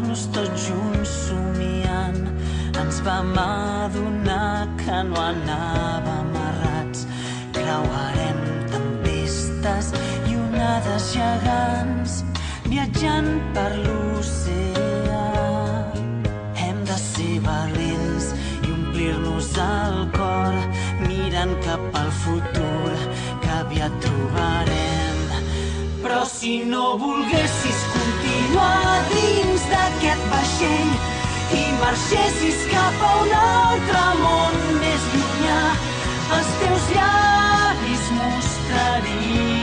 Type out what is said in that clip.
trobar-nos tots junts somiant, ens vam adonar que no anàvem errats. Creuarem tempestes i onades gegants, viatjant per l'oceà. Hem de ser valents i omplir-nos el cor, mirant cap al futur que aviat trobarem. Però si no volguessis continuar dins d'aquest vaixell i marxessis cap a un altre món més llunyà, els teus llavis mostrarien